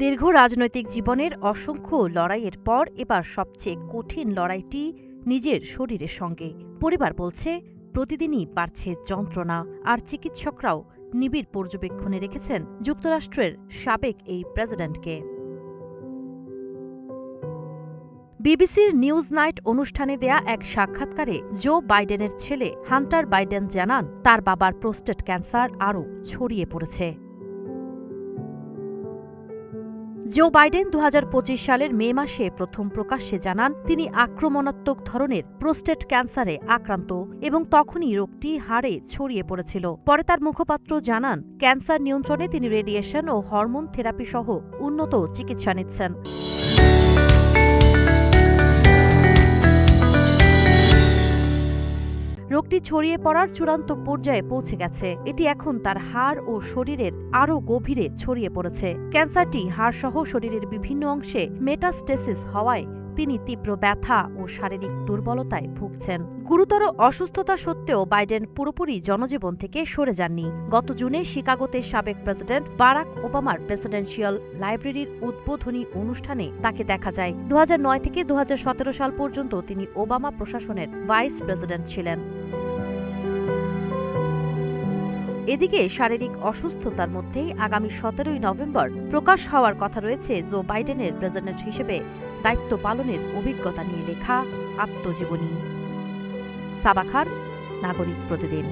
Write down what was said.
দীর্ঘ রাজনৈতিক জীবনের অসংখ্য লড়াইয়ের পর এবার সবচেয়ে কঠিন লড়াইটি নিজের শরীরের সঙ্গে। পরিবার বলছে প্রতিদিনই বাড়ছে যন্ত্রণা, আর চিকিৎসকরাও নিবিড় পর্যবেক্ষণে রেখেছেন যুক্তরাষ্ট্রের সাবেক এই প্রেসিডেন্টকে। বিবিসির নিউজ নাইট অনুষ্ঠানে দেয়া এক সাক্ষাৎকারে জো বাইডেনের ছেলে হান্টার বাইডেন জানান, তার বাবার প্রোস্টেট ক্যান্সার আরও ছড়িয়ে পড়েছে। জো বাইডেন ২০২৫ সালের মে মাসে প্রথম প্রকাশ্যে জানান তিনি আক্রমণাত্মক ধরনের প্রোস্টেট ক্যান্সারে আক্রান্ত এবং তখনই রোগটি হাড়ে ছড়িয়ে পড়েছিল। পরে তার মুখপাত্র জানান, ক্যান্সার নিয়ন্ত্রণে তিনি রেডিয়েশন ও হরমোন থেরাপি সহ উন্নত চিকিৎসা নিচ্ছেন। রোগটি ছড়িয়ে পড়ার চূড়ান্ত পর্যায়ে পৌঁছে গেছে। এটি এখন তার হাড় ও শরীরের আরও গভীরে ছড়িয়ে পড়েছে। ক্যান্সারটি হাড়সহ শরীরের বিভিন্ন অংশে মেটাস্টেসিস হওয়ায় তিনি তীব্র ব্যথা ও শারীরিক দুর্বলতায় ভুগছেন। গুরুতর অসুস্থতা সত্ত্বেও বাইডেন পুরোপুরি জনজীবন থেকে সরে যাননি। গত জুনে শিকাগোতে সাবেক প্রেসিডেন্ট বারাক ওবামার প্রেসিডেন্সিয়াল লাইব্রেরির উদ্বোধনী অনুষ্ঠানে তাকে দেখা যায়। ২০০৯ থেকে ২০১৭ সাল পর্যন্ত তিনি ওবামা প্রশাসনের ভাইস প্রেসিডেন্ট ছিলেন। এদিকে শারীরিক অসুস্থতার মধ্যেই আগামী ১৭ই নভেম্বর প্রকাশ হওয়ার কথা রয়েছে জো বাইডেনের প্রেসিডেন্ট হিসেবে দায়িত্ব পালনের অভিজ্ঞতা নিয়ে লেখা আত্মজীবনী। সাবা খান, নাগরিক প্রতিদিন।